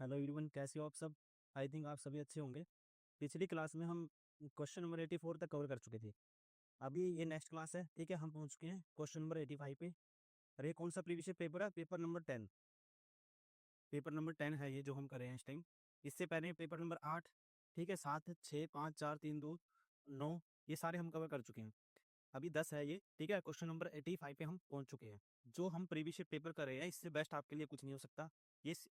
Hello everyone, कैसे हो आप सब। आई थिंक आप सभी अच्छे होंगे। पिछली क्लास में हम क्वेश्चन नंबर 84 तक कवर कर चुके थे। अभी ये नेक्स्ट क्लास है, ठीक है। हम पहुंच चुके हैं क्वेश्चन नंबर 85 पे। अरे कौन सा प्रीवियस पेपर है? Paper number 10। पेपर नंबर 10 है ये जो हम कर रहे हैं इस टाइम। इससे पहले पेपर नंबर 8, ठीक है, 7, 6, 5, 4, 3, 2, 9, ये सारे हम कवर कर चुके हैं। अभी 10 है ये, ठीक है। क्वेश्चन नंबर 85 पे हम पहुंच चुके हैं। जो हम प्रीवियस पेपर कर रहे हैं इससे बेस्ट आपके लिए कुछ नहीं हो सकता।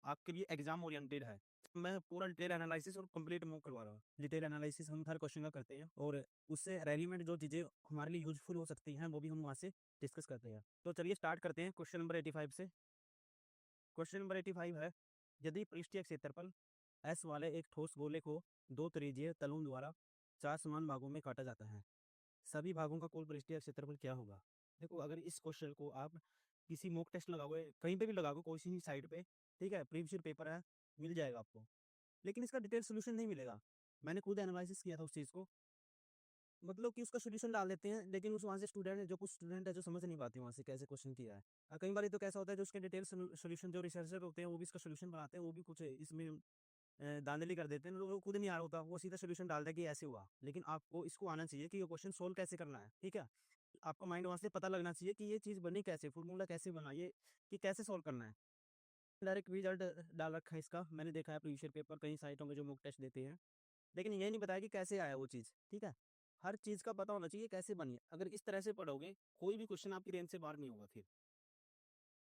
आपके लिए एग्जाम ओरिएंटेड है। मैं पूरा डिटेल एनालिसिस और कंप्लीट मूव करवा रहा हूँ। डिटेल एनालिसिस हम हर क्वेश्चन का करते हैं और उससे रेलिवेंट जो चीज़ें हमारे लिए यूजफुल हो सकती हैं वो भी हम वहाँ से डिस्कस करते हैं। तो चलिए स्टार्ट करते हैं क्वेश्चन नंबर 85 से। क्वेश्चन नंबर 85 है, यदि पृष्ठीय क्षेत्रफल एस वाले एक ठोस गोले को दो त्रिज्यीय तलों द्वारा चार समान भागों में काटा जाता है, सभी भागों का कुल पृष्ठीय क्षेत्रफल क्या होगा? देखो, अगर इस क्वेश्चन को आप किसी मॉक टेस्ट लगाओगे, कहीं पे भी लगाओगे, कोई सी साइट पे, ठीक है, प्रीवियस पेपर है, मिल जाएगा आपको। लेकिन इसका डिटेल सोल्यूशन नहीं मिलेगा। मैंने खुद एनालिसिस किया था उस चीज़ को। मतलब कि उसका सोल्यूशन डाल देते हैं, लेकिन उस वहाँ से स्टूडेंट है, जो कुछ स्टूडेंट है जो समझ नहीं पाते वहाँ से कैसे क्वेश्चन किया है। कई बार तो कैसा होता है, जो उसके डिटेल सोल्यूशन जो रिसर्चर होते हैं वो भी इसका सोल्यूशन बनाते हैं, वो भी कुछ इसमें धांधली कर देते हैं। लोगों को खुद नहीं आ रहा होता, वो सीधा सोल्यूशन डाल दे कि ऐसे हुआ। लेकिन आपको इसको आना चाहिए कि ये क्वेश्चन सोल्व कैसे करना है, ठीक है। आपका माइंड वहाँ से पता लगना चाहिए कि ये चीज़ बनी कैसे, फॉर्मूला कैसे बना, ये कि कैसे सोल्व करना है। डायरेक्ट रिजल्ट डाल रखा है इसका, मैंने देखा है प्रीवियस पेपर कई साइटों में जो मॉक टेस्ट देते हैं, लेकिन ये नहीं बताया कि कैसे आया वो चीज़, ठीक है। हर चीज़ का पता होना चाहिए कैसे बनी है। अगर इस तरह से पढ़ोगे, कोई भी क्वेश्चन आपकी रेंज से बाहर नहीं होगा फिर।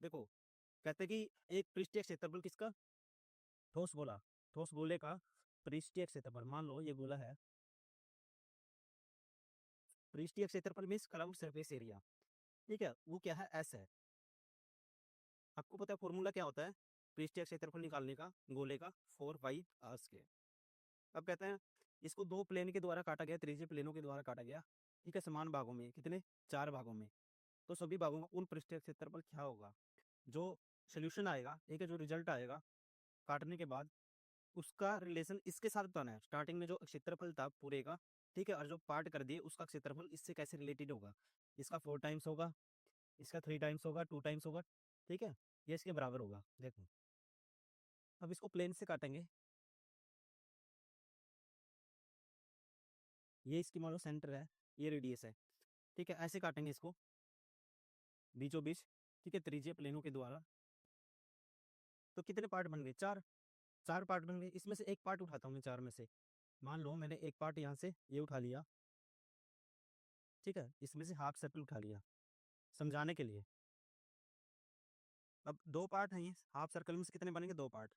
देखो, कहते हैं कि एक पृष्ठीय क्षेत्रफल किसका? ठोस गोला। ठोस गोले का पृष्ठीय क्षेत्रफल, मान लो ये गोला है। पृष्ठीय क्षेत्रफल मीन्स क्राउड सरफेस एरिया, ठीक है, वो क्या है? एस है। आपको पता है फॉर्मूला क्या होता है पृष्ठीय क्षेत्रफल निकालने का गोले का? 4 पाई r²। अब कहते हैं इसको दो प्लेन के द्वारा काटा गया, त्रिज्यीय प्लेनों के द्वारा काटा गया, ठीक है, समान भागों में। कितने? 4 भागों में। तो सभी भागों का कुल पृष्ठीय क्षेत्रफल क्या होगा? जो सोल्यूशन आएगा, ठीक है, जो रिजल्ट आएगा काटने के बाद, उसका रिलेशन इसके साथ बताना है। स्टार्टिंग में जो क्षेत्रफल था पूरे का, ठीक है, और जो पार्ट कर दिए उसका क्षेत्रफल इससे कैसे रिलेटेड होगा। इसका 4 टाइम्स होगा, इसका 3 टाइम्स होगा, 2 टाइम्स होगा, ठीक है, ये इसके बराबर होगा। देखो, अब इसको प्लेन से काटेंगे। ये इसकी मान लो सेंटर है, ये रेडियस है, ठीक है, ऐसे काटेंगे इसको बीचों बीच, ठीक है, त्रिज्यीय प्लेनों के द्वारा। तो कितने पार्ट बन गए? 4। 4 पार्ट बन गए। इसमें से एक पार्ट उठाता हूँ मैं 4 में से। मान लो मैंने एक पार्ट यहाँ से ये उठा लिया, ठीक है, इसमें से हाफ सर्कल उठा लिया समझाने के लिए। अब 2 पार्ट हैं ये, हाफ सर्कल में से कितने बनेंगे? 2 पार्ट।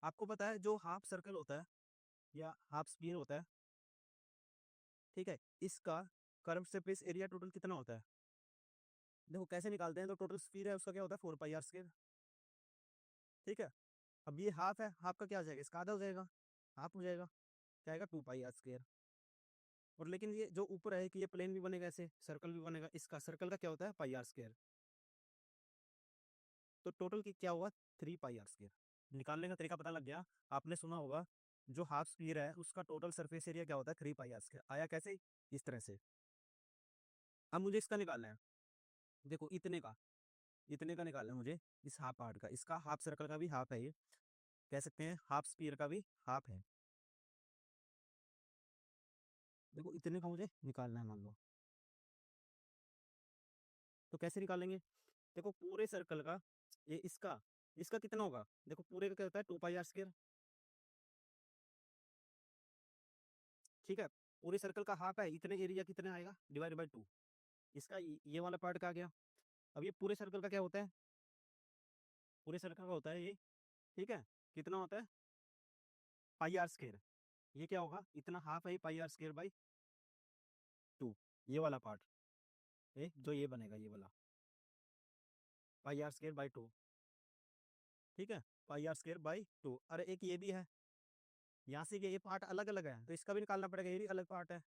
आपको पता है जो हाफ सर्कल होता है या हाफ स्फीयर होता है, ठीक है, इसका कर्व सरफेस एरिया टोटल कितना होता है? देखो कैसे निकालते हैं, तो टोटल स्फीयर है उसका क्या होता है? 4 पाई r², ठीक है। अब ये हाफ है, हाफ का क्या हो जाएगा? इसका आधा हो जाएगा, हाफ हो जाएगा, क्या आएगा? 2 पाई r²। और लेकिन ये जो ऊपर है कि ये प्लेन भी बनेगा, ऐसे सर्कल भी बनेगा, इसका सर्कल का क्या होता है? पाई r²। तो टोटल की क्या हुआ? 3 पाई r²। निकालने का तरीका पता लग गया। आपने सुना होगा जो हाफ स्फीयर है उसका टोटल सरफेस एरिया क्या होता है? 3 पाई r²। आया कैसे? इस तरह से। अब मुझे इसका निकालना है। देखो, इतने का निकालना है मुझे, इस हाफ पार्ट का। इसका हाफ सर्कल का भी हाफ है, ये कह सकते हैं हाफ स्फीयर का भी हाफ है। देखो, इतने का मुझे निकालना है मान लो। तो कैसे निकालेंगे? देखो, पूरे सर्कल का ये इसका इसका कितना होगा? देखो, पूरे का क्या होता है? 2 पाई r², ठीक है। पूरे सर्कल का हाफ है, इतने एरिया कितने आएगा? Divide by 2। इसका ये वाला पार्ट का आ गया। अब ये पूरे सर्कल का क्या होता है? पूरे सर्कल का होता है ये, ठीक है, कितना होता है? पाई r²। ये क्या होगा? इतना हाफ है पाई r²/2। ये वाला पार्ट, ये जो ये बनेगा, ये वाला पाई r²/2, ठीक है, पाई r²/2। अरे एक ये भी है, यहाँ से ये पार्ट अलग अलग है तो इसका भी निकालना पड़ेगा, ये भी अलग पार्ट है,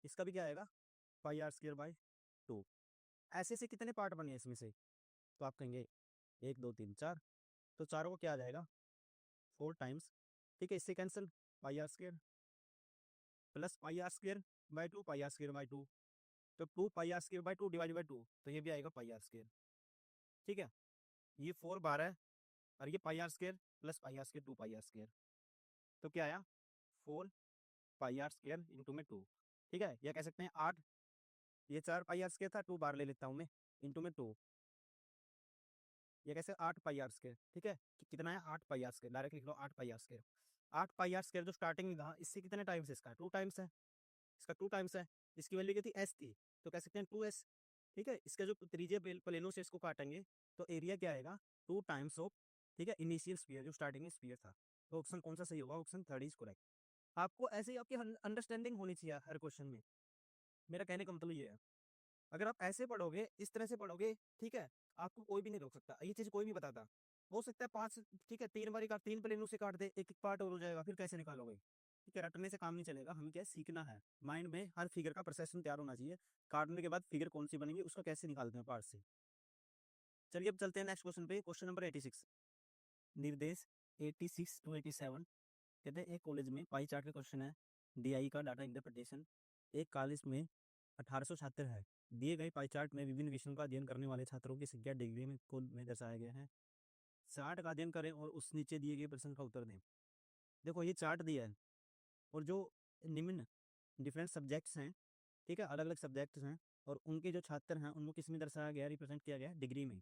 इसका भी क्या आएगा? पाई r²/2। ऐसे से कितने पार्ट बने इसमें से? तो आप कहेंगे 1, 2, 3, 4। तो चारों को क्या आ जाएगा? 4 टाइम्स, ठीक है, इससे कैंसिल। पाई r² प्लस पाई r²/2, पाई r²/2। तो 2 पाई r²/2 डिवाइड बाई 2, तो ये भी आएगा पाई r², ठीक है। ये 4 बार है, और ये pi r square plus pi r square 2 pi r square, तो क्या आया 4 पाई आर स्क्वायर इंटू में 2। ठीक है, या कह सकते हैं 8, ये 4 पाई आर स्क्वायर था, 2 बार ले लेता हूँ मैं, इंटू में 2, ये कैसे 8 पाई आर स्क्वायर। ठीक है, कितना है 8 पाई आर स्क्वायर, डायरेक्ट लिख लो 8 pi r square. 8 pi r square जो स्टार्टिंग में था, इससे कितने टाइम्स है, इसका 2 टाइम्स है, इसका 2 टाइम्स है। इसकी वैल्यू क्या थी, एस थी, तो कह सकते हैं 2s। ठीक है, इसका जो त्रिज्यीय प्लेनों से इसको काटेंगे तो एरिया क्या आएगा, 2 टाइम्स ऑफ, ठीक है, इनिशियल स्फीयर जो स्टार्टिंग में स्फीयर था। तो ऑप्शन कौन सा सही होगा, ऑप्शन थर्ड इज करेक्ट। आपको ऐसे ही आपकी अंडरस्टैंडिंग होनी चाहिए हर क्वेश्चन में, मेरा कहने का मतलब ये है। अगर आप ऐसे पढ़ोगे, इस तरह से पढ़ोगे, ठीक है, आपको कोई भी नहीं रोक सकता, ये चीज कोई भी बताता। हो सकता है 5, ठीक है, 3 बारी काट, 3 प्लेनों से काट दे, एक एक पार्ट और हो जाएगा, फिर कैसे निकालोगे। ठीक है, रटने से काम नहीं चलेगा, हमें क्या है, सीखना है। माइंड में हर फिगर का प्रोसेशन तैयार होना चाहिए, काटने के बाद फिगर कौन सी बनेगी उसका कैसे निकालते हैं पार्ट से। चलिए अब चलते हैं नेक्स्ट क्वेश्चन पे, क्वेश्चन नंबर 86। निर्देश 86 टू 87 कहते हैं एक कॉलेज में पाई चार्ट का क्वेश्चन है, डीआई का डाटा इंटरप्रिटेशन। एक कॉलेज में 1800 छात्र है, दिए गए पाई चार्ट में विभिन्न विषयों का अध्ययन करने वाले छात्रों की संख्या डिग्री में कुल में दर्शाया गया है। 60 का अध्ययन करें और उस नीचे दिए गए प्रश्न का उत्तर दें। देखो ये चार्ट दिया है, और जो निम्न डिफरेंट सब्जेक्ट्स हैं, ठीक है, अलग अलग सब्जेक्ट्स हैं, और उनके जो छात्र हैं उनको किस में दर्शाया गया, रिप्रेजेंट किया गया है, डिग्री में।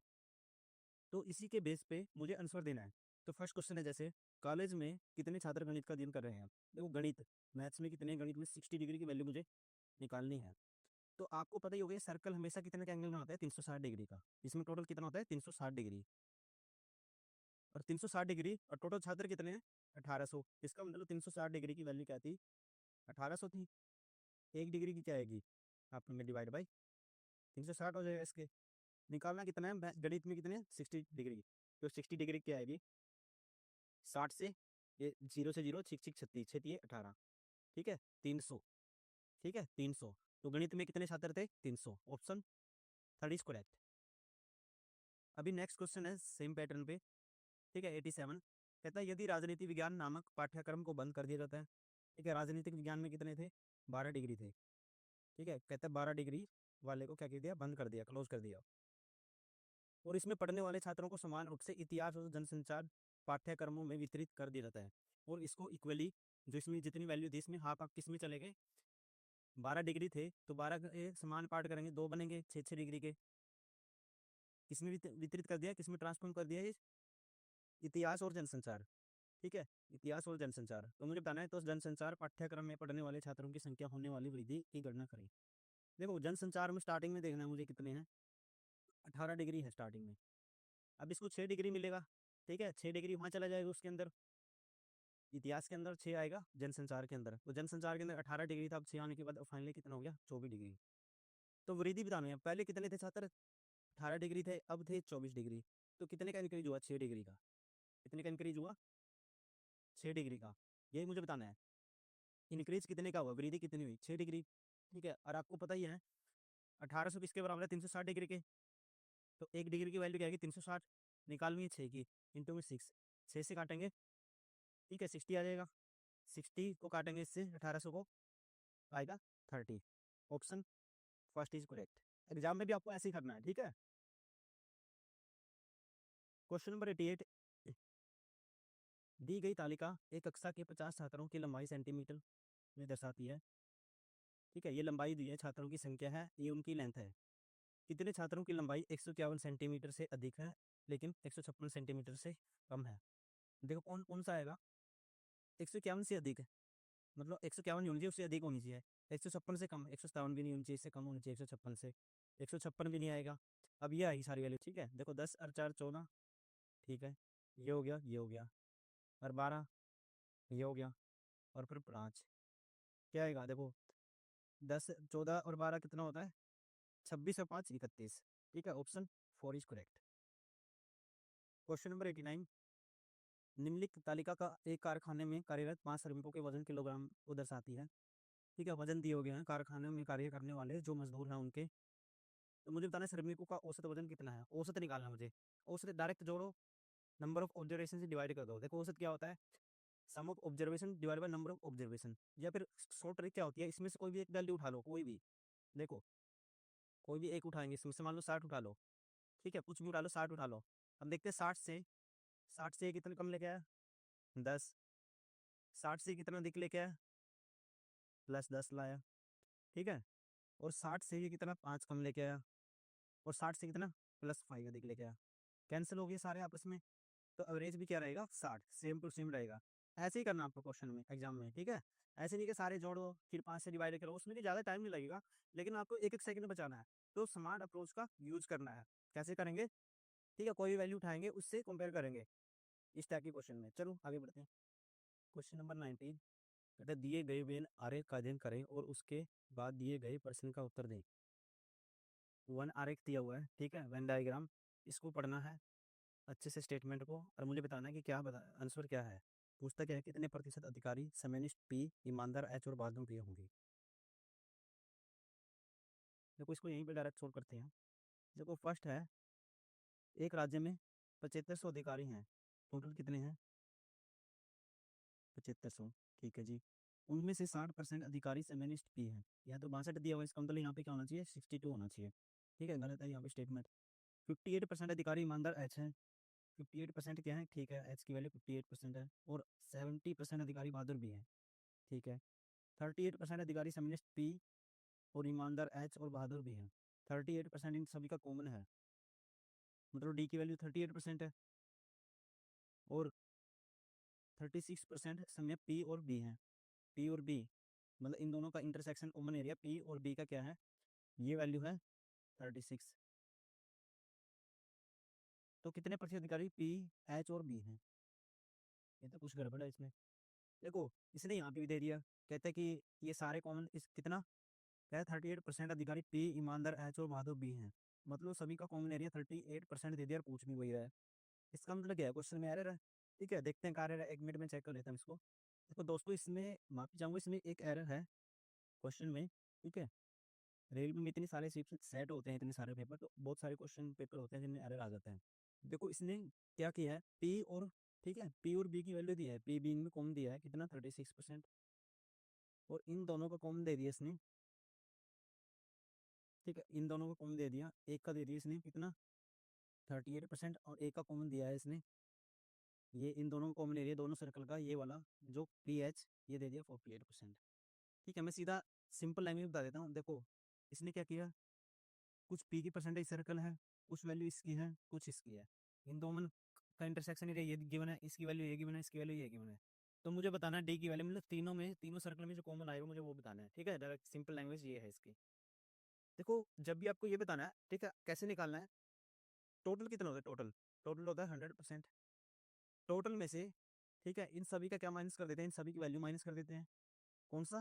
तो इसी के बेस पे मुझे आंसर देना है। तो फर्स्ट क्वेश्चन है, जैसे कॉलेज में कितने छात्र गणित का अध्ययन कर रहे हैं। देखो गणित, मैथ्स में कितने, गणित में 60 डिग्री की वैल्यू मुझे निकालनी है। तो आपको पता ही होगा सर्कल हमेशा कितने का एंगल में होता है, 360 डिग्री का। इसमें टोटल कितना होता है, 360 डिग्री। और 360 डिग्री और टोटल छात्र कितने हैं, 1800। इसका मतलब 360 डिग्री की वैल्यू क्या थी, 1800 थी। 1 डिग्री की क्या आएगी, आपने में डिवाइड बाई 360 हो जाएगा इसके। निकालना कितना है, गणित में कितने, 60 डिग्री। तो 60 डिग्री क्या आएगी, 60 से, ये 0 से 0, 6 6 36, 6 दिए 18, ठीक है, 300। ठीक है, 300। तो गणित में कितने छात्र थे, 300, ऑप्शन थर्ड इज करेक्ट। अभी नेक्स्ट क्वेश्चन है सेम पैटर्न पे, ठीक है, 87 कहता है यदि राजनीति विज्ञान नामक पाठ्यक्रम को बंद कर दिया जाता है। ठीक है, राजनीतिक विज्ञान में कितने थे, 12 डिग्री थे। ठीक है, कहता है 12 डिग्री वाले को क्या कर दिया, बंद कर दिया, क्लोज कर दिया। और इसमें पढ़ने वाले छात्रों को समान रूप से इतिहास और जनसंचार पाठ्यक्रमों में वितरित कर दिया जाता है। और इसको इक्वली, जो इसमें जितनी वैल्यू थी, इसमें हाफ आप किस में चले गए, 12 डिग्री थे तो 12 समान पार्ट करेंगे, 2 बनेंगे 6 डिग्री के। किसमें वितरित कर दिया, किसमें ट्रांसफॉर्म कर दिया, ये इतिहास और जनसंचार। ठीक है, इतिहास और जनसंचार। तो मुझे बताना है, तो जनसंचार पाठ्यक्रम में पढ़ने वाले छात्रों की संख्या होने वाली वृद्धि की गणना करें। देखो जनसंचार में स्टार्टिंग में देखना है मुझे कितने हैं, 18 डिग्री है स्टार्टिंग में। अब इसको 6 डिग्री मिलेगा। ठीक है, 6 डिग्री वहाँ चला जाएगा उसके अंदर, इतिहास के अंदर 6 आएगा, जनसंचार के अंदर, तो जनसंचार के अंदर 18 डिग्री था, अब 6 आने के बाद फाइनली कितना हो गया, 24 डिग्री। तो वृद्धि बतानी है, पहले कितने थे छात्र, 18 डिग्री थे, अब थे 24 डिग्री। तो कितने का इंक्रीज हुआ, 6 डिग्री का। कितने का इंक्रीज हुआ, 6 डिग्री का। यही मुझे बताना है, इंक्रीज कितने का हुआ, वृद्धि कितनी हुई, 6 डिग्री। ठीक है, और आपको पता ही है 1800 किसके बराबर है, 360 डिग्री के। तो 1 डिग्री की वैल्यू क्या आएगी, 360, निकालनी है 6 की, इंटू में 6, 6 से काटेंगे, ठीक है, 60 आ जाएगा। 60 को काटेंगे इससे, 1800 को, आएगा 30। Option first is correct. Exam में भी आपको ऐसे ही करना है, ठीक है। क्वेश्चन नंबर 88, दी गई तालिका एक कक्षा के 50 छात्रों की लंबाई सेंटीमीटर में दर्शाती है। ठीक है, ये लंबाई दी है, छात्रों की संख्या है, ये उनकी लेंथ है। कितने छात्रों की लंबाई 151 सेंटीमीटर से अधिक है लेकिन 156 सेंटीमीटर से कम है। देखो कौन कौन सा आएगा, 151 से अधिक है, मतलब 151 होनी चाहिए, उससे अधिक होनी चाहिए। 156 से कम, 157 भी नहीं होनी चाहिए, इससे कम होनी चाहिए 156 से। 156 भी नहीं आएगा। अब ये आई सारी वैल्यू, ठीक है, देखो 10 और 4 14, ठीक है, ये हो गया, ये हो गया, और 12, ये हो गया, और फिर 5, क्या आएगा, देखो 10 14 और 12 कितना होता है, 26 और 5 31। ठीक है, option 4 is correct. Question number 89, निम्नलिखित तालिका का एक कारखाने में कार्यरत 5 श्रमिकों के वजन किलोग्राम को दर्शाती है। ठीक है, वजन दिए हो गए हैं, कारखाने में कार्य करने वाले जो मजदूर हैं उनके। तो मुझे बताना है श्रमिकों का औसत वजन कितना है, औसत निकालना है मुझे। औसत डायरेक्ट जोड़ो, नंबर ऑफ ऑब्जर्वेशन से डिवाइड कर दो। देखो औसत क्या होता है, sum of observation divide by number of observation. या फिर शॉर्ट ट्रिक क्या होती है, इसमें से कोई भी एक वैल्यू उठा लो, कोई भी, देखो कोई भी एक उठाएंगे, इसमें से मान लो 60 उठा लो। ठीक है, कुछ भी उठा लो, 60 उठा लो। अब देखते हैं 60 से 60 से कितना कम लेके आया, 10। 60 से कितना अधिक लेके आया, +10 लाया, ठीक है। और 60 से ये कितना 5 कम लेके आया, और 60 से कितना +5 अधिक लेके आया। कैंसिल हो गए सारे आपस में, तो एवरेज भी क्या रहेगा, 60, सेम टू सेम रहेगा। ऐसे ही करना आपको क्वेश्चन में, एग्जाम में, ठीक है। ऐसे नहीं कि सारे जोड़ो फिर 5 से डिवाइड करो, उसमें भी ज़्यादा टाइम नहीं लगेगा, लेकिन आपको एक एक सेकंड बचाना है। तो स्मार्ट अप्रोच का यूज करना है। कैसे करेंगे, ठीक है, कोई भी वैल्यू उठाएंगे उससे कंपेयर करेंगे इस टाइप के क्वेश्चन में। चलो आगे बढ़ते हैं। क्वेश्चन नंबर 19 कहते हैं दिए गए वेन आरेख का अध्ययन करें और उसके बाद दिए गए प्रश्न का उत्तर दें। वन आरेख दिया हुआ है, ठीक है, वेन डायग्राम, इसको पढ़ना है अच्छे से स्टेटमेंट को, और मुझे बताना है कि क्या आंसर क्या है। पूछता क्या है, कितने प्रतिशत अधिकारी समेनिस्ट पी, ईमानदार एच और बहादुर बी होंगे। देखो इसको यहीं पे डायरेक्ट सोल्व करते हैं। देखो फर्स्ट है, एक राज्य में 7500 अधिकारी हैं, टोटल कितने हैं, 7500, ठीक है जी। उनमें से 60% अधिकारी सेमेनिस्ट पी हैं, या तो 62 दिया हुआ, इसका मतलब यहाँ पे क्या होना चाहिए, 62 होना चाहिए, ठीक है, गलत है यहाँ पे स्टेटमेंट। 58% अधिकारी ईमानदार एच है, 58% क्या है, ठीक है, एच की वैल्यू 58% है, और 70% अधिकारी बहादुर भी है, ठीक है। 38% अधिकारी सेमिनिस्ट पी और ईमानदार एच और बहादुर भी हैं। 38% इन सभी का कॉमन है, मतलब डी की वैल्यू 38% है, और 36% समय पी और बी है। पी और बी मतलब इन दोनों का इंटरसेक्शन कॉमन एरिया पी और बी का क्या है, ये वैल्यू है 36। तो कितने प्रतिशत अधिकारी पी, एच और बी हैं, ये तो कुछ गड़बड़ है इसमें। देखो इसने यहाँ पे भी दे दिया, कहते हैं कि ये सारे कॉमन इस कितना, क्या है, 38% अधिकारी पी, ईमानदार एच और बहादुर बी हैं, मतलब सभी का कॉमन एरिया 38% दे दिया, और पूछ भी वही रहा है। इसका मतलब क्या है, क्वेश्चन में एरर है, ठीक है। देखते हैं क्या एरर है, 1 मिनट में चेक कर लेता हूँ इसको। देखो दोस्तों इसमें माफी चाहूंगा, इसमें एक एरर है क्वेश्चन में, ठीक है। रेलवे में इतने सारे सेट होते हैं, इतने सारे पेपर, तो बहुत सारे क्वेश्चन पेपर होते हैं जिनमें एरर आ जाता है। देखो इसने क्या किया है, पी और, ठीक है, पी और बी की वैल्यू दी है, पी बी में कॉमन दिया है कितना, 36%, और इन दोनों का कॉमन दे दिया इसने, ठीक है, इन दोनों को कॉमन दे दिया, एक का दे दिया इसने कितना, 38%, और एक का कॉमन दिया है इसने, ये इन दोनों को कॉमन एरिया दोनों सर्कल का, ये वाला जो पी एच, ये दे दिया 48%, ठीक है। मैं सीधा सिंपल लैंग्वेज बता देता हूँ। देखो इसने क्या किया, कुछ पी की परसेंटेज सर्कल है, कुछ वैल्यू इसकी है, कुछ इसकी है, इन दोनों का इंटरसेक्शन एरिया ये गिवन है, इसकी वैल्यू ये गिवन है, इसकी वैल्यू ये गिवन है। तो मुझे बताना है डी की वैल्यू, मतलब तीनों में, तीनों सर्कल में जो कॉमन आएगा मुझे वो बताना है, ठीक है। डायरेक्ट सिंपल लैंग्वेज ये है इसकी। देखो जब भी आपको ये बताना है, ठीक है, कैसे निकालना है, टोटल कितना होता है, टोटल, टोटल होता है 100%। टोटल में से, ठीक है, इन सभी का क्या माइनस कर देते हैं, इन सभी की वैल्यू माइनस कर देते हैं। कौन सा,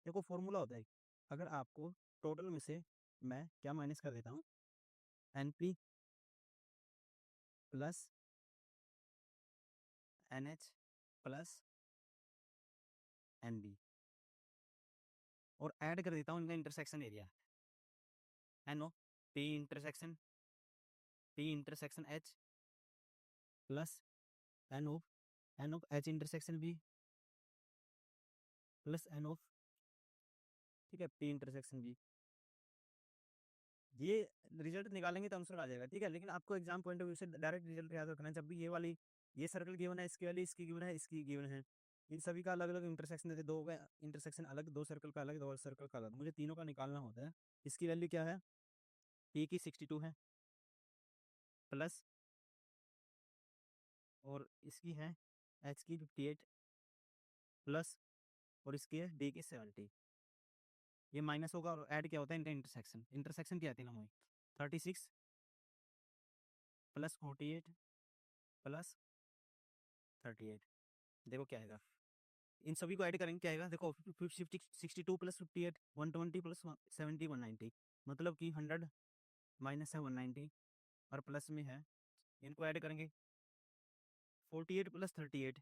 देखो फॉर्मूला होता है, अगर आपको टोटल में से मैं क्या माइनस कर देता हूँ, N P plus N H plus N B, और ऐड कर देता हूँ इनका intersection area, N of, P intersection H plus N of H intersection B plus N of, ठीक है, पी इंटरसेक्शन बी। ये रिजल्ट निकालेंगे तो आंसर आ जाएगा, ठीक है। लेकिन आपको एग्जाम पॉइंट ऑफ व्यू से डायरेक्ट रिजल्ट याद रखना है, जब भी ये वाली, ये सर्कल गिवन है, इसकी वाली, इसकी गिवन है, इसकी गिवन है, इन सभी का अलग अलग इंटरसेक्शन देते, दो का इंटरसेक्शन अलग, दो सर्कल का अलग, दो सर्कल का अलग, मुझे तीनों का निकालना होता है। इसकी वैल्यू क्या है, पी की 62 है, प्लस, और इसकी है एच की 58, प्लस, और इसकी है डी की 70। ये माइनस होगा, और ऐड क्या होता है, इनका इंटरसेक्शन, इंटरसेक्शन क्या आती है ना, 36 प्लस 48 प्लस 38, देखो क्या आएगा, इन सभी को ऐड करेंगे क्या आएगा, देखो 62 प्लस 58, 120 प्लस 70, 190, मतलब कि 100 माइनस है 190, और प्लस में है, इनको ऐड करेंगे 48 प्लस 38,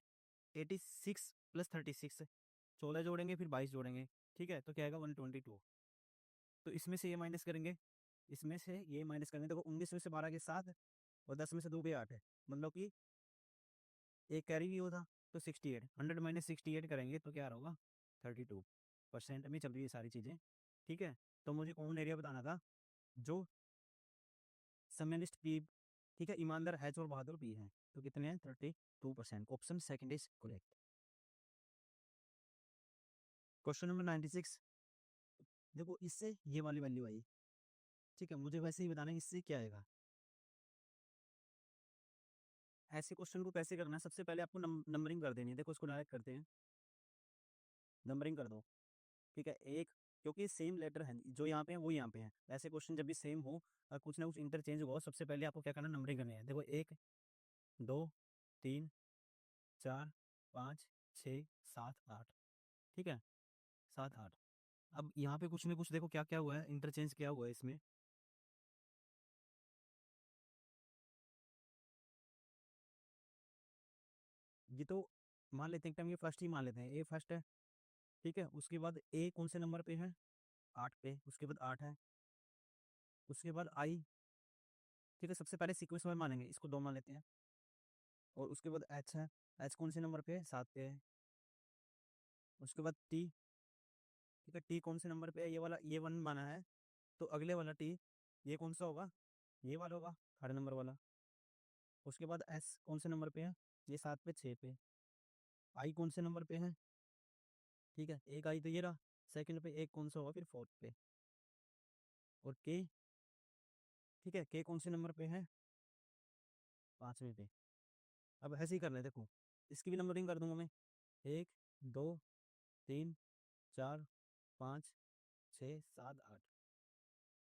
86 प्लस 36, 16 जोड़ेंगे फिर 22 जोड़ेंगे, ठीक है, तो क्या आएगा 122। तो इसमें से ये माइनस करेंगे, इसमें से ये माइनस करेंगे, देखो 19 में से 12 के 7, और 10 में से 2 के 8 है, मतलब कि एक कैरी भी होता, तो 68, 100 माइनस 68 करेंगे तो क्या होगा, 32% में चल रही है सारी चीज़ें, ठीक है। तो मुझे कॉमन एरिया बताना था, जो समेनिस्ट पी, ठीक है, ईमानदार एच और बहादुर पी है, तो कितने हैं 32%। Option second is correct. Question number 96, देखो इससे ये वाली वैल्यू आई, ठीक है, मुझे वैसे ही बताना है इससे क्या आएगा। ऐसे क्वेश्चन को कैसे करना है, सबसे पहले आपको नंबरिंग कर देनी है। देखो इसको डायरेक्ट करते हैं, नंबरिंग कर दो, ठीक है। एक, क्योंकि सेम लेटर है जो यहाँ पे है वो यहाँ पे है, ऐसे क्वेश्चन जब भी सेम हो और कुछ ना कुछ इंटरचेंज हो, सबसे पहले आपको क्या करना है, नंबरिंग करनी है। देखो 1 2 3 4 5 6 7 8, ठीक है, 7 8। अब यहाँ पे कुछ ना कुछ देखो क्या क्या हुआ है, इंटरचेंज क्या हुआ है इसमें। ये तो मान लेते हैं टाइम, ये फर्स्ट ही मान लेते हैं, ए फर्स्ट है, ठीक है। उसके बाद ए कौन से नंबर पे है, 8 पे, उसके बाद 8 है, उसके बाद आई, ठीक है। सबसे पहले सीक्वेंस में मानेंगे, इसको 2 मान लेते हैं। और उसके बाद एच है, एच कौन से नंबर पे है, 7 पे है। उसके बाद टी, ठीक है, टी कौन से नंबर पे है, ये वाला, ये 1 माना है, तो अगले वाला टी ये कौन सा होगा, ये वाला होगा, 3rd नंबर वाला। उसके बाद एस कौन से नंबर पे है, ये 7 पे 6 पे। आई कौन से नंबर पे है, ठीक है, एक आई तो ये रहा, सेकंड पे एक कौन सा होगा फिर 4th पे। और के, ठीक है, के कौन से नंबर पे है, 5वें पे। अब ऐसे ही करना है, देखो इसकी भी नंबरिंग कर दूंगा मैं, 1 2 3 4 5 6 7 8,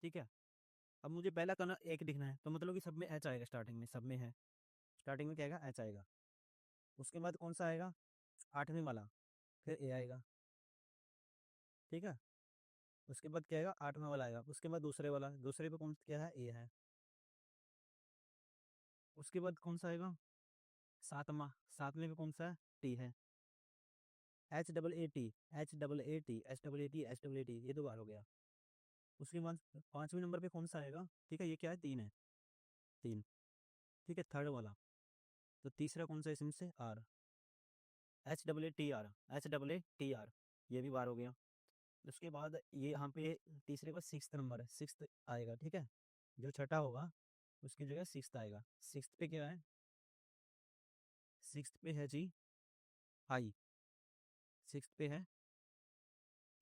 ठीक है। अब मुझे पहला करना एक लिखना है, तो मतलब कि सब में एच आएगा, स्टार्टिंग में सब में है, स्टार्टिंग में क्या आएगा, एच आएगा। उसके बाद कौन सा आएगा, 8वें वाला, फिर ए आएगा, ठीक है। उसके बाद क्या आएगा, 8वां वाला आएगा, उसके बाद दूसरे वाला, दूसरे पे कौन क्या है, ए है। उसके बाद कौन सा आएगा, 7वां, 7वें पे कौन सा है, टी है। H double A T, H double A T, H double A T, H double A T, ये 2 बार हो गया। उसके बाद 5वें नंबर पे कौन सा आएगा, ठीक है, ये क्या है, 3 है, 3, ठीक है, 3rd वाला। तो तीसरा कौन सा है इसमें से, R, H double A T R, H double A T R, ये भी बार हो गया। उसके बाद ये यहाँ पे तीसरे का 6th नंबर है, 6th आएगा, ठीक है। जो छठा होगा उसकी जगह 6th आएगा। 6th पे क्या है, 6th पे है जी आई, 6th पे है,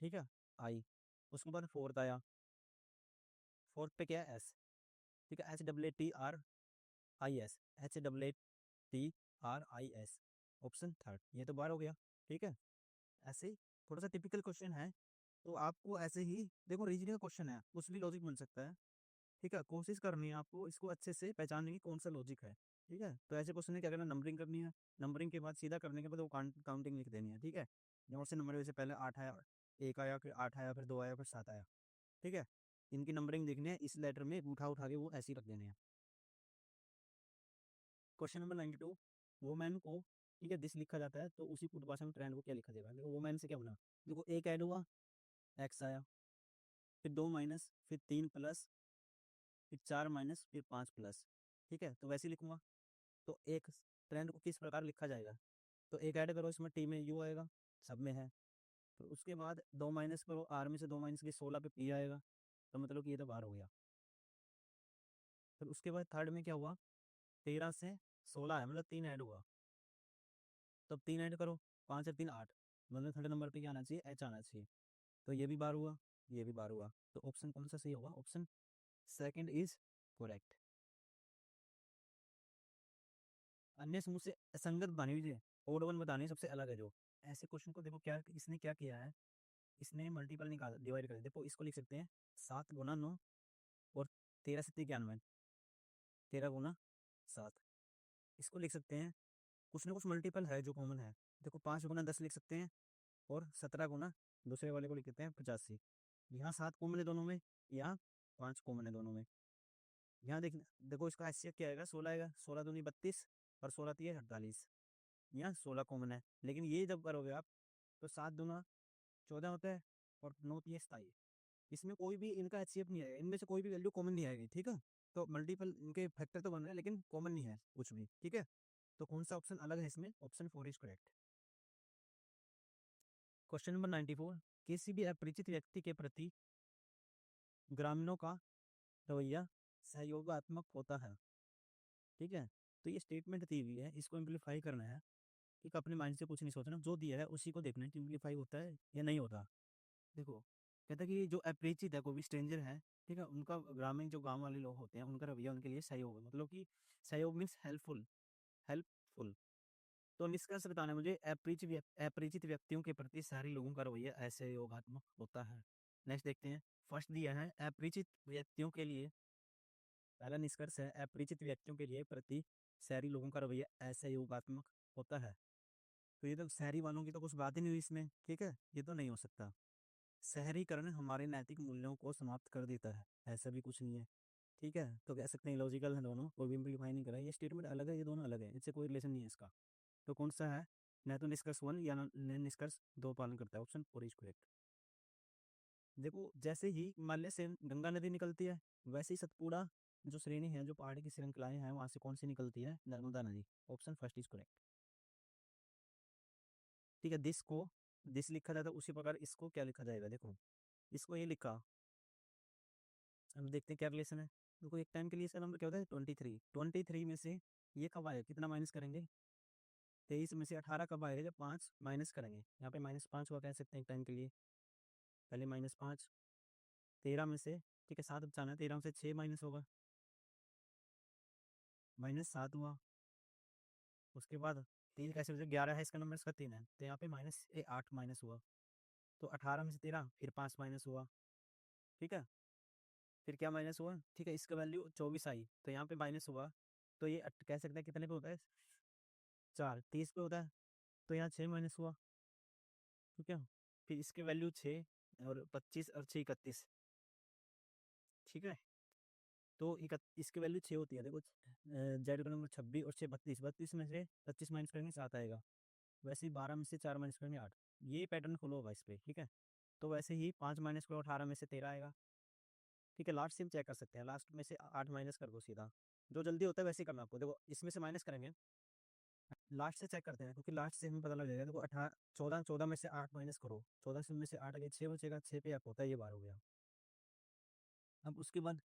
ठीक है, आई। उसके बाद 4th आया, 4th पे क्या है, एस, ठीक है, H double A T are I S, H double A T are I S, option 3rd, ये तो बार हो गया, ठीक है। ऐसे ही थोड़ा सा टिपिकल क्वेश्चन है, तो आपको ऐसे ही देखो, रीजनिंग का क्वेश्चन है, कुछ भी लॉजिक बन सकता है, ठीक है। कोशिश करनी है आपको इसको अच्छे से पहचानने की, कौन सा लॉजिक है, ठीक है। तो ऐसे क्वेश्चन है, क्या करना, नंबरिंग करनी है, नंबरिंग के बाद सीधा करने के बाद वो काउंटिंग लिख देनी है, ठीक है। नोट से नंबर से पहले 8 आया, 1 आया, फिर 8 आया, फिर 2 आया, फिर 7 आया, ठीक है। इनकी नंबरिंग देखनी है, इस लेटर में उठा उठा के वो ऐसे ही रख देने हैं। क्वेश्चन नंबर 92, वोमैन को, ठीक है, दिस लिखा जाता है, तो उसी पूर्वभाषा में ट्रेंड को क्या लिखा जाएगा। देखो वोमैन से क्या बना, देखो एक ऐड हुआ, एक्स आया, फिर 2 माइनस, फिर 3 प्लस, फिर 4 माइनस, फिर 5 प्लस, ठीक है। तो वैसे ही लिखूंगा। तो एक ट्रेंड को किस प्रकार लिखा जाएगा, तो एक ऐड करो, इसमें टी में यू आएगा, सब में है। तो उसके बाद 2 माइनस करो, आर में से 2 माइनस की 16 पे पी आएगा, तो मतलब कि ये तो बाहर हो गया। फिर उसके बाद 3rd में क्या हुआ, 13 से 16 है, मतलब 3 ऐड हुआ, तो 3 ऐड करो, 5 और 3 8, मतलब 3rd नंबर पे क्या आना चाहिए, एच आना चाहिए। तो ये भी बार हुआ, ये भी बार हुआ, तो ऑप्शन कौन सा सही होगा, ऑप्शन सेकंड इज करेक्ट। अन्य समूह से असंगत बनी हुई है, ओड वन बताने सबसे अलग है जो, ऐसे क्वेश्चन को देखो क्या इसने क्या किया है, इसने मल्टीपल निकाल डिवाइड कर, देखो इसको लिख सकते हैं 7 गुना 9 और 13 से 91, 13 गुना 7। इसको लिख सकते हैं, कुछ ना कुछ मल्टीपल है जो कॉमन है, देखो 5 गुना 10 लिख सकते हैं, और 17 गुना दूसरे वाले को लिख देते हैं 85। यहाँ 7 कॉमन है दोनों में, यहाँ 5 कॉमन है दोनों में। यहाँ देख, देखो इसका हैसियत क्या आएगा, 16 आएगा, 16 दूनी 32 और 16 तीय 48, यहाँ 16 कॉमन है। लेकिन ये जब करोगे आप, तो 7 दूना 14 होता है, और 9 तीय 27, इसमें कोई भी इनका एचसीएफ नहीं आएगा, इनमें से कोई भी वैल्यू कॉमन नहीं आएगी, ठीक है। तो मल्टीपल इनके फैक्टर तो बन रहे हैं, लेकिन कॉमन नहीं है कुछ भी, ठीक है। तो कौन सा ऑप्शन अलग है इसमें, option 4 is correct. Question number 94, किसी भी अपरिचित व्यक्ति के प्रति ग्रामीणों का रवैया सहयोगात्मक होता है, ठीक है। तो ये स्टेटमेंट दी हुई है, इसको इम्प्लीफाई करना है। ठीक, अपने माइंड से कुछ नहीं सोचना, जो दिया है उसी को देखना है कि इम्प्लीफाई होता है या नहीं होता। देखो, कहता है कि जो अपरिचित है, कोई भी स्ट्रेंजर है, ठीक है, उनका ग्रामीण जो गांव वाले लोग होते हैं, उनका रवैया उनके लिए सहयोग है, मतलब कि सहयोग मीन्स हेल्पफुल, हेल्पफुल। तो निष्कर्ष बताना है मुझे, अपरिचित व्यक्तियों के प्रति शहरी लोगों का रवैया असहयोगात्मक होता है। नेक्स्ट देखते हैं। फर्स्ट दिया है अपरिचित व्यक्तियों के लिए, पहला निष्कर्ष है अपरिचित व्यक्तियों के लिए प्रति शहरी लोगों का रवैया असहयोगात्मक होता है। तो ये तो शहरी वालों की तो कुछ बात ही नहीं हुई इसमें, ठीक है, ये तो नहीं हो सकता। शहरीकरण हमारे नैतिक मूल्यों को समाप्त कर देता है, ऐसा भी कुछ नहीं है, ठीक है। तो कह सकते हैं लॉजिकल है दोनों, कोई भी इम्प्लीफाई नहीं करा, ये स्टेटमेंट अलग है, ये दोनों अलग है, इससे कोई रिलेशन नहीं है इसका। तो कौन सा है, न तो निष्कर्ष वन या निष्कर्ष दो पालन करता है, ऑप्शन फोर इज करेक्ट। देखो, जैसे ही हिमालय से गंगा नदी निकलती है, वैसे ही सतपुड़ा जो श्रेणी है, जो पहाड़ी की श्रृंखलाएं हैं, वहां से कौन सी निकलती है, नर्मदा नदी, ऑप्शन फर्स्ट इज करेक्ट। ठीक है, दिस को दिस लिखा जाता है, उसी प्रकार इसको क्या लिखा जाएगा, देखो इसको ये लिखा। अब देखते हैं क्या रिलेशन है। देखो, एक टाइम के लिए इसका नंबर क्या होता है, 23। 23 में से ये कब आएगा, कितना माइनस करेंगे, 23 में से 18 कब आएगा, जब 5 माइनस करेंगे, यहाँ पे -5 हुआ कह सकते हैं एक टाइम के लिए, पहले -5। 13 में से, ठीक है, 7 बचाना है, 13 में से 6 माइनस होगा, -7 हुआ। उसके बाद 3 कैसे बचे, 11 है इसका नंबर, इसका 3 है, तो यहाँ पे -8 माइनस हुआ। तो 18 में से 13, फिर 5 माइनस हुआ, ठीक है, फिर क्या माइनस हुआ, ठीक है, इसका वैल्यू 24 आई, तो यहाँ पे माइनस हुआ। तो ये कह सकते हैं कितने पे होता है, 4, 30 पे होता है, तो यहाँ 6 माइनस हुआ, ठीक है। फिर इसके वैल्यू 6 और 25 और 6 31, ठीक है। तो इसकी वैल्यू 6 होती है, देखो जेड का नंबर 26 और 6 32, 32 में से 25 माइनस करेंगे 7 आएगा। वैसे ही 12 में से 4 माइनस करेंगे 8, ये पैटर्न फॉलो होगा इस पर, ठीक है। तो वैसे ही 5 माइनस करो, 18 में से 13 आएगा, ठीक है। लास्ट से हम चेक कर सकते हैं, लास्ट में से 8 माइनस कर दो सीधा, जो जल्दी होता है वैसे ही करना आपको। देखो, इसमें से माइनस करेंगे, लास्ट से चेक करते हैं, क्योंकि लास्ट से हमें पता लग जाएगा। देखो 18, 14, 14 में से 8 माइनस करो, 14 में से 8 आगे 6 बचेगा, 6 पे आप होता है, ये बार हो गया। अब उसके बाद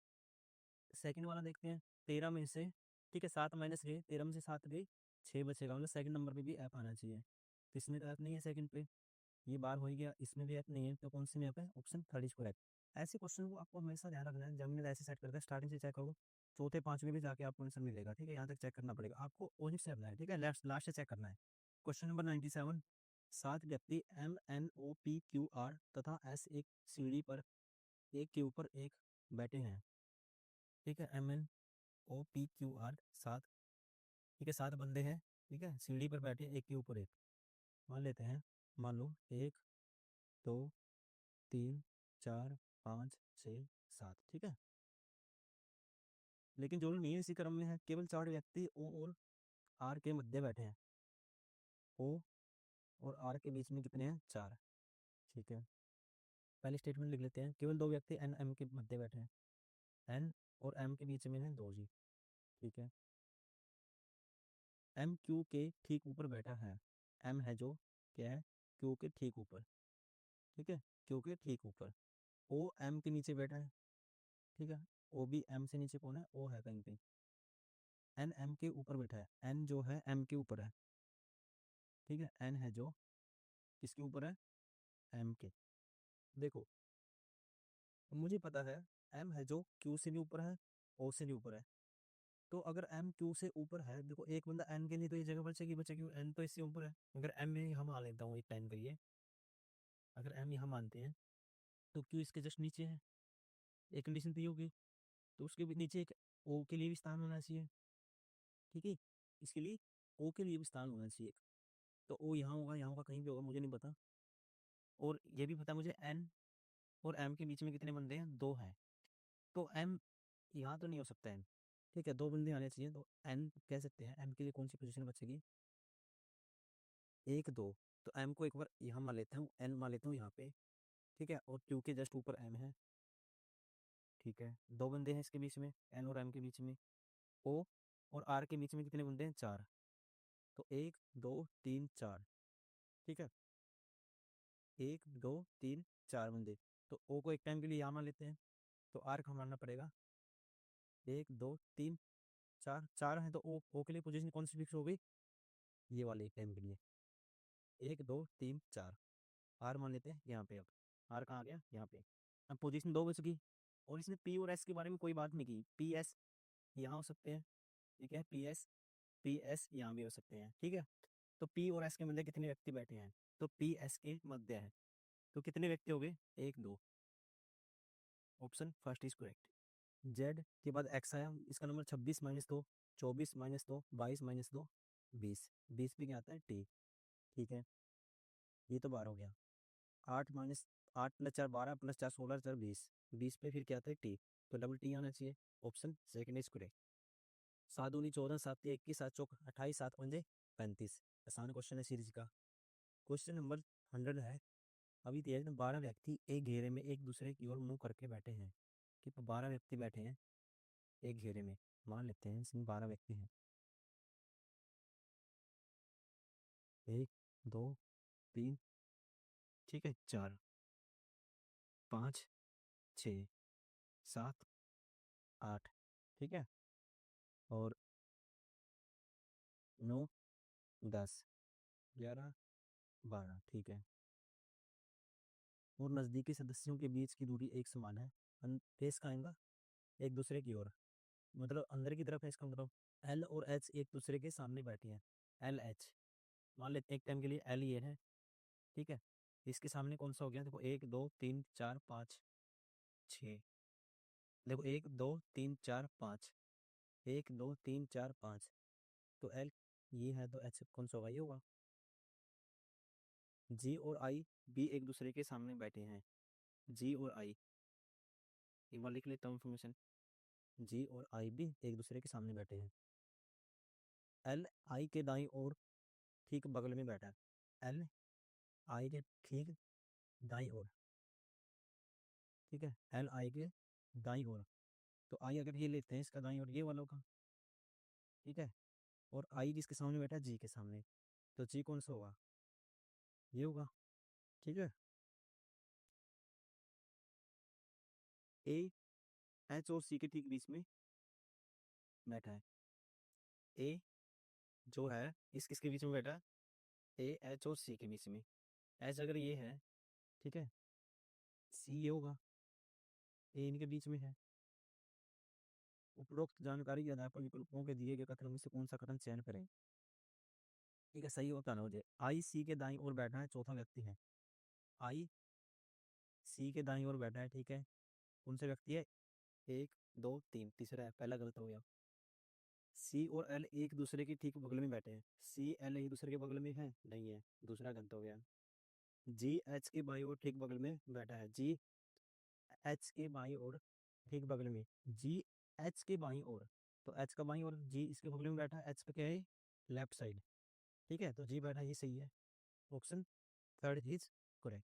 सेकंड वाला देखते हैं, 13 में से, ठीक है, 7 माइनस गए, 13 में से 7 गई, 6 बचेगा, मतलब सेकंड नंबर पे भी ऐप आना चाहिए। तो इसमें तो ऐप नहीं है सेकंड पे, ये बार हो ही गया, इसमें भी ऐप नहीं है, तो कौन सी में ऐप है, ऑप्शन थर्ड इज करेक्ट। ऐसे क्वेश्चन को आपको हमेशा ध्यान रखना है, जब मैंने ऐसे सेट करता है, स्टार्टिंग से चेक करो, चौथे पांचवें भी जाके आपको आंसर मिलेगा, ठीक है, यहाँ तक चेक करना पड़ेगा आपको, ओनिट से अपना है, ठीक है, लास्ट से चेक करना है। क्वेश्चन नंबर 97, 7 व्यक्ति MNOPQR तथा S एक सीढ़ी पर एक के ऊपर एक बैठे हैं, ठीक है, MNOPQR 7, ठीक है, 7 बंदे हैं, ठीक है, सीढ़ी पर बैठे एक के ऊपर एक, मान लेते हैं, मान लो 1 2 3 4 5 6 7, ठीक है। लेकिन जरूरी नहीं है इसी क्रम में है, केवल 4 व्यक्ति O और R के मध्य बैठे हैं, O और R के बीच में कितने हैं, 4, ठीक है। पहले स्टेटमेंट लिख लेते हैं, केवल 2 व्यक्ति N M के मध्य बैठे हैं, N और M के बीच में है 2 जी, ठीक है। M Q के ठीक ऊपर बैठा है, M है जो, क्या है, Q के ठीक ऊपर, ठीक है, Q के ठीक ऊपर। O M के नीचे बैठा है, ठीक है, O भी M से नीचे कौन है, O है कहीं पे। N M के ऊपर बैठा है, N जो है M के ऊपर है, ठीक है, N है जो किसके ऊपर है, M के। देखो, मुझे पता है M है जो Q से भी ऊपर है, O से भी ऊपर है। तो अगर M Q से ऊपर है, देखो एक बंदा N के लिए तो ये जगह बचेगी, बचेगी, N तो इससे ऊपर है। अगर M में हम मान लेता हूँ एक टाइम के लिए, अगर M यहाँ मानते हैं, तो Q इसके जस्ट नीचे है, एक कंडीशन तो ये होगी, तो उसके भी नीचे एक O के लिए भी स्थान होना चाहिए, ठीक है, इसके लिए O के लिए भी स्थान होना चाहिए। तो O यहाँ होगा, यहाँ होगा, कहीं भी होगा, मुझे नहीं पता। और ये भी पता मुझे N और M के बीच में कितने बंदे हैं, 2 हैं। तो M यहाँ तो नहीं हो सकता है, ठीक है, 2 बंदे आने चाहिए, तो N कह सकते हैं, M के लिए कौन सी पोजीशन बचेगी, 1 2। तो M को एक बार यहाँ मान लेता हूँ, N मान लेता हूँ यहाँ पे, ठीक है, और Q के जस्ट ऊपर M है, ठीक है, 2 बंदे हैं इसके बीच में, N और M के बीच में। O और R के बीच में कितने बंदे हैं, 4। तो 1 2 3 4, ठीक है, 1 2 3 4 बंदे। तो O को एक टाइम के लिए यहाँ मान लेते हैं, तो R को मानना पड़ेगा 1 2 3 चार चार है तो ओ के लिए पोजीशन कौन सी फिक्स हो गई, ये वाले टाइम के लिए, 1 2 3 4, आर मान लेते हैं यहाँ पे। अब आर कहाँ आ गया, यहाँ पे। अब पोजीशन 2 बच गई, और इसने पी और एस के बारे में कोई बात नहीं की। पी एस यहाँ हो सकते हैं, ठीक है, पी एस यहाँ भी हो सकते हैं, ठीक है। तो पी और एस के मध्य कितने व्यक्ति बैठे हैं, तो पी एस के मध्य है, तो कितने व्यक्ति हो गए, 1 2, option first is correct. Z के बाद एक्स आया, इसका नंबर 26 - 2, 24 - 2, 22 - 2, 20, 20 पे क्या आता है, टी, ठीक है। ये तो 12 हो गया। 8 - 8 + 4 12 + 4 16 4 20, 20 पे फिर क्या आता है, टी, तो डबल टी आना चाहिए, ऑप्शन सेकंड इज करेक्ट। 7 × 2 = 14, 7 × 3 = 21, 7 × 4 = 28, 7 × 5 = 35। आसान क्वेश्चन है सीरीज का। क्वेश्चन नंबर 100 है। अभी दिया है 12 व्यक्ति एक घेरे में एक दूसरे की ओर मुंह करके बैठे हैं, कि 12 व्यक्ति बैठे हैं एक घेरे में, मान लेते हैं इसमें 12 व्यक्ति हैं, 1 2 3, ठीक है, 4 5 6 7 8, ठीक है, और 9 10 11 12, ठीक है। और नज़दीकी सदस्यों के बीच की दूरी एक समान है, फेस का आएगा एक दूसरे की ओर, मतलब अंदर की तरफ है, इसका मतलब एल और एच एक दूसरे के सामने बैठी हैं, एल एच, मान लेते हैं एक टाइम के लिए एल ये है, ठीक है। इसके सामने कौन सा हो गया, देखो 1 2 3 4 5 6, देखो 1 2 3 4 5, 1 2 3 4 5, तो एल ये है, तो एच कौन सा होगा, ये होगा। जी और आई भी एक दूसरे के सामने बैठे हैं, जी और आई, एक बार लिख लेता हूँ इन्फॉर्मेशन, जी और आई भी एक दूसरे के सामने बैठे हैं। एल आई के दाईं ओर ठीक बगल में बैठा है, एल आई के ठीक दाईं ओर, ठीक है, एल आई के दाईं ओर, तो आई अगर ये लेते हैं इसका दाईं ओर ये वाला होगा, ठीक है, और आई जिसके सामने बैठा है जी के सामने, तो जी कौन सा होगा, ये होगा, ठीक है। ए एच और सी के ठीक बीच में बैठा है, ए जो है इस किसके बीच में बैठा है, ए एच और सी के बीच में, एच अगर ये है, ठीक है, सी ये होगा, ए इनके बीच में है। उपरोक्त जानकारी के आधार पर विकल्पों के दिए गए कथनों में से कौन सा कथन चयन करें, ठीक है, सही होता ना हो जाए। आई सी के दाईं ओर बैठा है, चौथा व्यक्ति है, आई सी के दाईं ओर बैठा है, ठीक है, कौन से व्यक्ति है, 1 2 3, तीसरा है, पहला गलत हो गया। सी और एल एक दूसरे के ठीक बगल में बैठे हैं, सी एल एक दूसरे के बगल में है, नहीं है, दूसरा गलत हो गया। जी एच के बाई ओर ठीक बगल में बैठा है, जी एच के बाई ओर ठीक बगल में, जी एच के बाई ओर, तो एच का बाई ओर जी इसके बगल में बैठा है, एच का क्या है, लेफ्ट साइड, ठीक है, तो जी बैठा, ये सही है, ऑप्शन थर्ड इज करेक्ट।